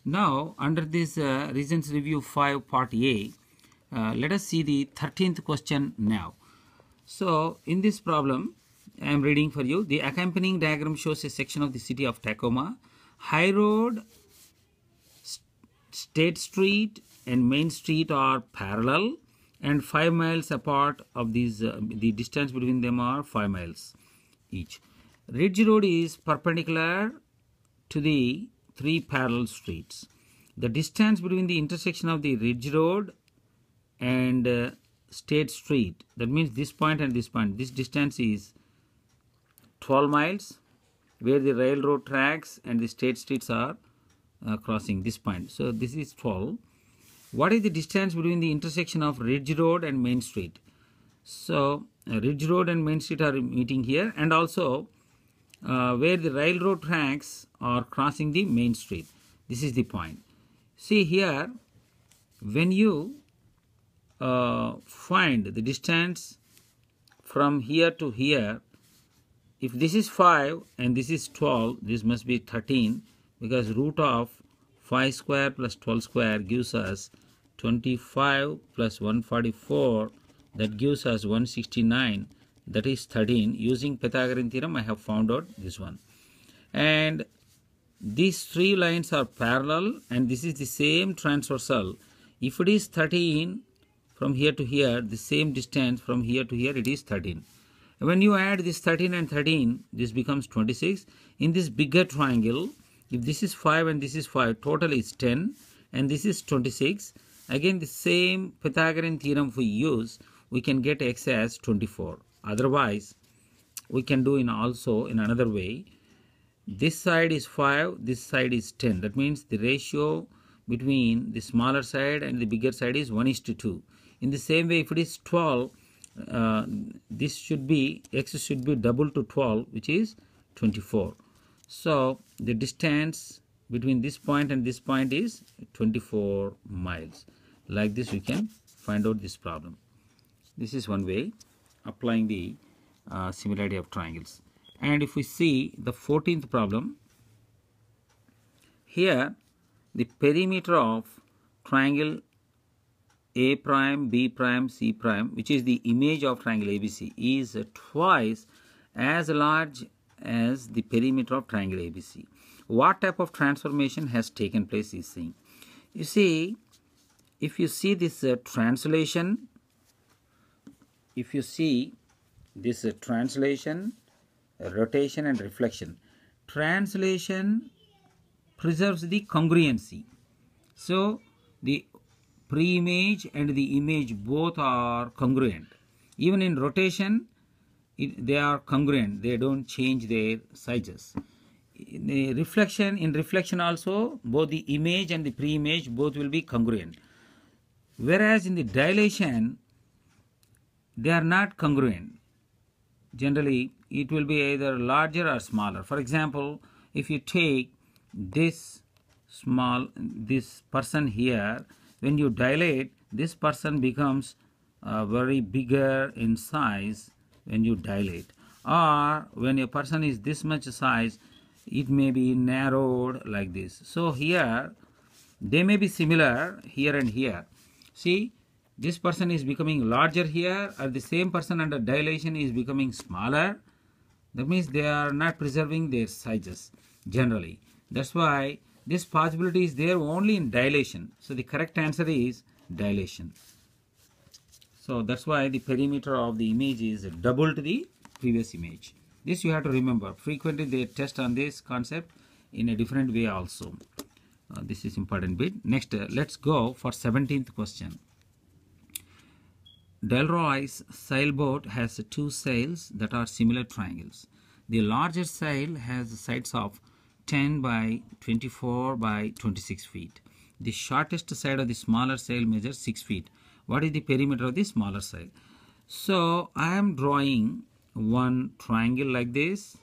Now, under this Reasons Review 5 Part A, let us see the 13th question now. So, in this problem, I am reading for you. The accompanying diagram shows a section of the city of Tacoma. High Road, State Street and Main Street are parallel and 5 miles apart of these, the distance between them are 5 miles each. Ridge Road is perpendicular to the 3 parallel streets. The distance between the intersection of the Ridge Road and State Street, that means this point and this point, this distance is 12 miles, where the railroad tracks and the state streets are crossing this point. So this is 12. What is the distance between the intersection of Ridge Road and Main Street? So Ridge Road and Main Street are meeting here, and also where the railroad tracks are crossing the Main Street. This is the point. See here, when you find the distance from here to here, if this is 5 and this is 12, this must be 13, because root of 5 square plus 12 square gives us 25 plus 144, that gives us 169, that is 13. Using Pythagorean theorem, I have found out this one. And these 3 lines are parallel, and this is the same transversal. If it is 13 from here to here, the same distance from here to here, it is 13. When you add this 13 and 13, this becomes 26. In this bigger triangle, if this is 5 and this is 5, total is 10, and this is 26. Again, the same Pythagorean theorem we use, we can get x as 24. Otherwise, we can do also in another way. This side is 5, this side is 10. That means the ratio between the smaller side and the bigger side is 1:2. In the same way, if it is 12, this should be, x should be double to 12, which is 24. So the distance between this point and this point is 24 miles. Like this, we can find out this problem. This is one way applying the similarity of triangles. And if we see the 14th problem, here the perimeter of triangle A prime, B prime, C prime, which is the image of triangle ABC, is twice as large as the perimeter of triangle ABC. What type of transformation has taken place is saying. You see, if you see this translation, rotation and reflection. Translation preserves the congruency. So the pre-image and the image both are congruent. Even in rotation, they are congruent. They don't change their sizes. In reflection also, both the image and the pre-image both will be congruent. Whereas in the dilation, they are not congruent. Generally, it will be either larger or smaller. For example, if you take this person here, when you dilate, this person becomes very bigger in size when you dilate. Or when a person is this much size, it may be narrowed like this. So here, they may be similar here and here. See, this person is becoming larger here, or the same person under dilation is becoming smaller. That means they are not preserving their sizes generally. That's why this possibility is there only in dilation. So the correct answer is dilation. So that's why the perimeter of the image is double to the previous image. This you have to remember. Frequently they test on this concept in a different way also. This is important bit. Next, let's go for 17th question. Delroy's sailboat has 2 sails that are similar triangles. The larger sail has sides of 10 by 24 by 26 feet. The shortest side of the smaller sail measures 6 feet. What is the perimeter of the smaller sail? So I am drawing one triangle like this.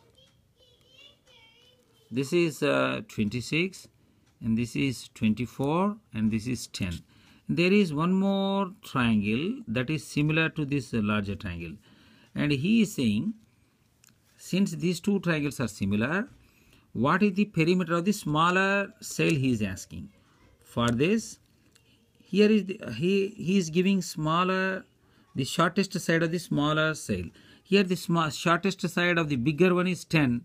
This is 26, and this is 24, and this is 10. There is one more triangle that is similar to this larger triangle, and he is saying, since these two triangles are similar, what is the perimeter of the smaller cell he is asking. For this, here is he is giving smaller, the shortest side of the smaller cell. Here the shortest side of the bigger one is 10,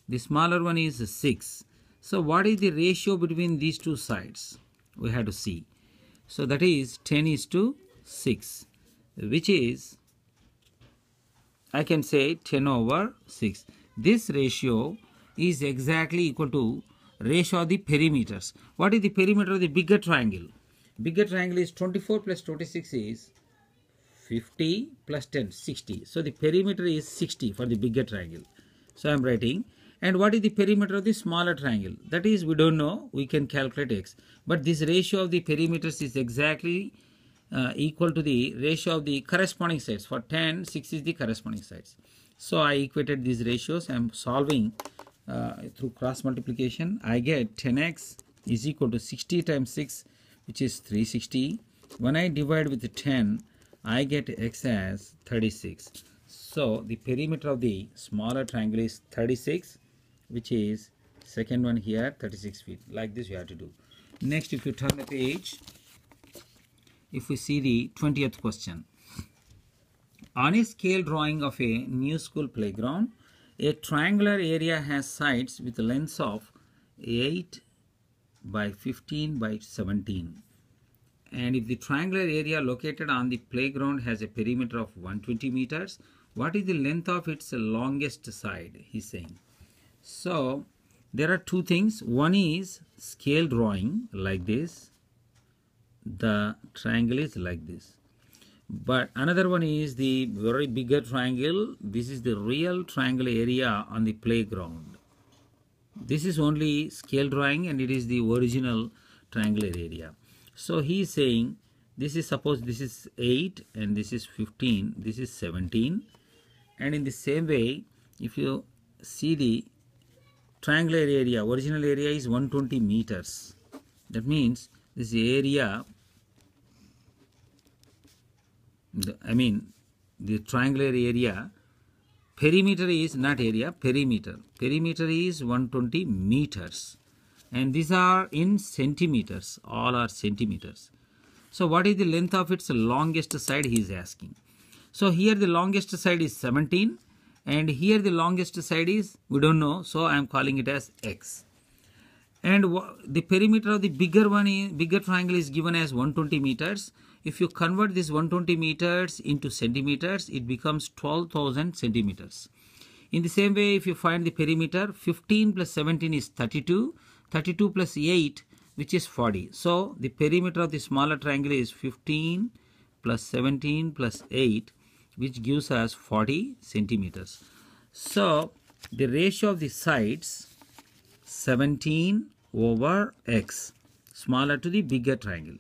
the smaller one is 6. So what is the ratio between these two sides? We have to see. So that is 10:6, which is, I can say 10/6. This ratio is exactly equal to ratio of the perimeters. What is the perimeter of the bigger triangle? Bigger triangle is 24 plus 26 is 50 plus 10, 60. So the perimeter is 60 for the bigger triangle. So I am writing. And what is the perimeter of the smaller triangle? That is, we don't know. We can calculate x. But this ratio of the perimeters is exactly equal to the ratio of the corresponding sides. For 10, 6 is the corresponding sides. So I equated these ratios. I am solving through cross multiplication. I get 10x is equal to 60 times 6, which is 360. When I divide with 10, I get x as 36. So the perimeter of the smaller triangle is 36, which is second one here, 36 feet. Like this you have to do. Next, if you turn the page, if we see the 20th question. On a scale drawing of a new school playground, a triangular area has sides with lengths of 8 by 15 by 17. And if the triangular area located on the playground has a perimeter of 120 meters, what is the length of its longest side? He's saying. So there are two things. One is scale drawing like this. The triangle is like this. But another one is the very bigger triangle. This is the real triangle area on the playground. This is only scale drawing and it is the original triangular area. So he is saying this is, suppose this is 8 and this is 15, this is 17. And in the same way, if you see the triangular area, original area is 120 meters. That means this area, the triangular area, perimeter is not area, perimeter. Perimeter is 120 meters. And these are in centimeters, all are centimeters. So what is the length of its longest side, he is asking. So here the longest side is 17 and here the longest side is, we don't know, so I am calling it as x. And the perimeter of the bigger one, bigger triangle is given as 120 meters. If you convert this 120 meters into centimeters, it becomes 12,000 centimeters. In the same way, if you find the perimeter, 15 plus 17 is 32, 32 plus 8, which is 40. So the perimeter of the smaller triangle is 15 plus 17 plus 8, which gives us 40 centimeters. So the ratio of the sides, 17/x, smaller to the bigger triangle,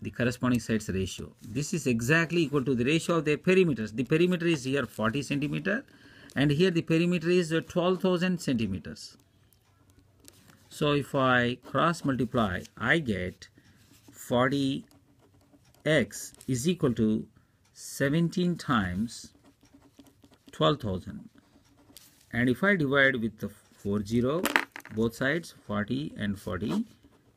the corresponding sides ratio. This is exactly equal to the ratio of the perimeters. The perimeter is here 40 centimeter and here the perimeter is 12,000 centimeters. So if I cross multiply, I get 40x is equal to 17 times 12,000. And if I divide with the 40, both sides 40 and 40,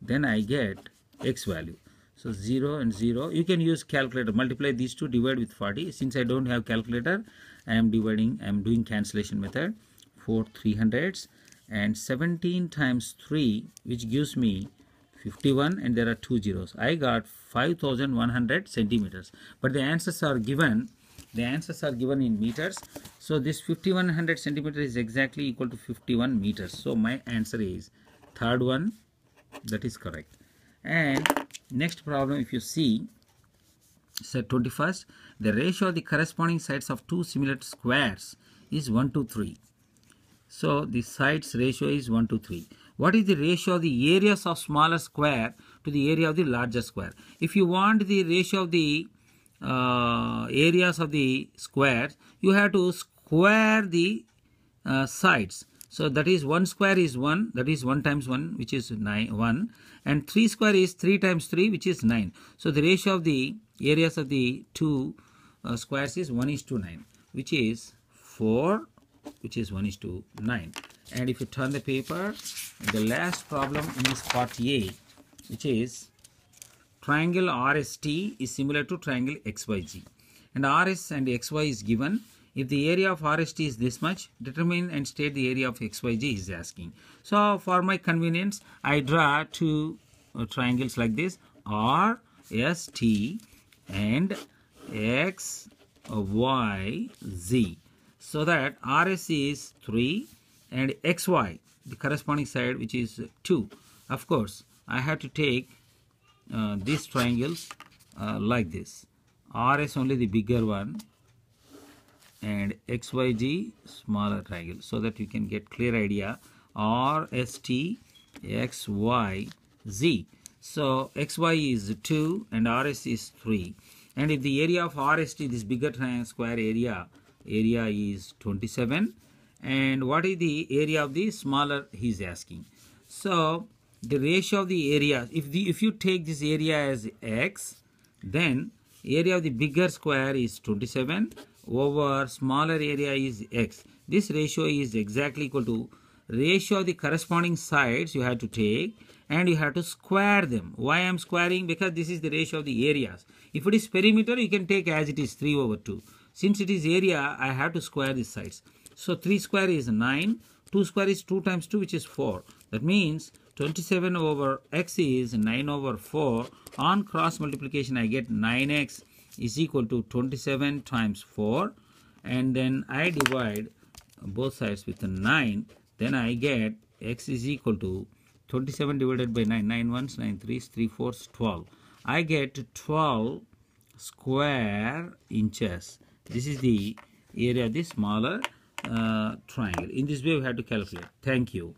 then I get x value. So 0 and 0, you can use calculator, multiply these two, divide with 40. Since I don't have calculator, I am doing cancellation method. 4 300s and 17 times 3, which gives me 51, and there are 2 zeros. I got 5,100 centimeters. But the answers are given in meters. So this 5,100 centimeters is exactly equal to 51 meters. So my answer is third one, that is correct. And next problem, if you see, set 21st, the ratio of the corresponding sides of two similar squares is 1:3. So the sides ratio is 1:3. What is the ratio of the areas of smaller square to the area of the larger square? If you want the ratio of the areas of the squares, you have to square the sides. So that is 1 square is 1, that is 1 times 1, which is 1, and 3 square is 3 times 3, which is 9. So the ratio of the areas of the two squares is 1:9, which is 4, which is 1:9. And if you turn the paper, the last problem in this part A, which is triangle RST is similar to triangle XYG. And RS and XY is given. If the area of RST is this much, determine and state the area of XYG is asking. So for my convenience, I draw two triangles like this, RST and XYZ. So that RS is 3 and XY, the corresponding side, which is 2. Of course, I have to take these triangles like this. RS only the bigger one and XYG smaller triangle, so that you can get clear idea. RST XYZ. So XY is 2 and RS is 3. And if the area of RST, this bigger triangle square area is 27. And what is the area of the smaller, he is asking. So the ratio of the area, if you take this area as X, then area of the bigger square is 27 over smaller area is X. This ratio is exactly equal to ratio of the corresponding sides you have to take, and you have to square them. Why I am squaring? Because this is the ratio of the areas. If it is perimeter, you can take as it is 3 over 2. Since it is area, I have to square these sides. So 3 square is 9, 2 square is 2 times 2, which is 4. That means 27 over x is 9 over 4. On cross multiplication, I get 9x is equal to 27 times 4. And then I divide both sides with 9. Then I get x is equal to 27 divided by 9. 9 ones, 9 threes, 3 fours, 12. I get 12 square inches. This is the area of the smaller triangle. In this way, we have to calculate. Thank you.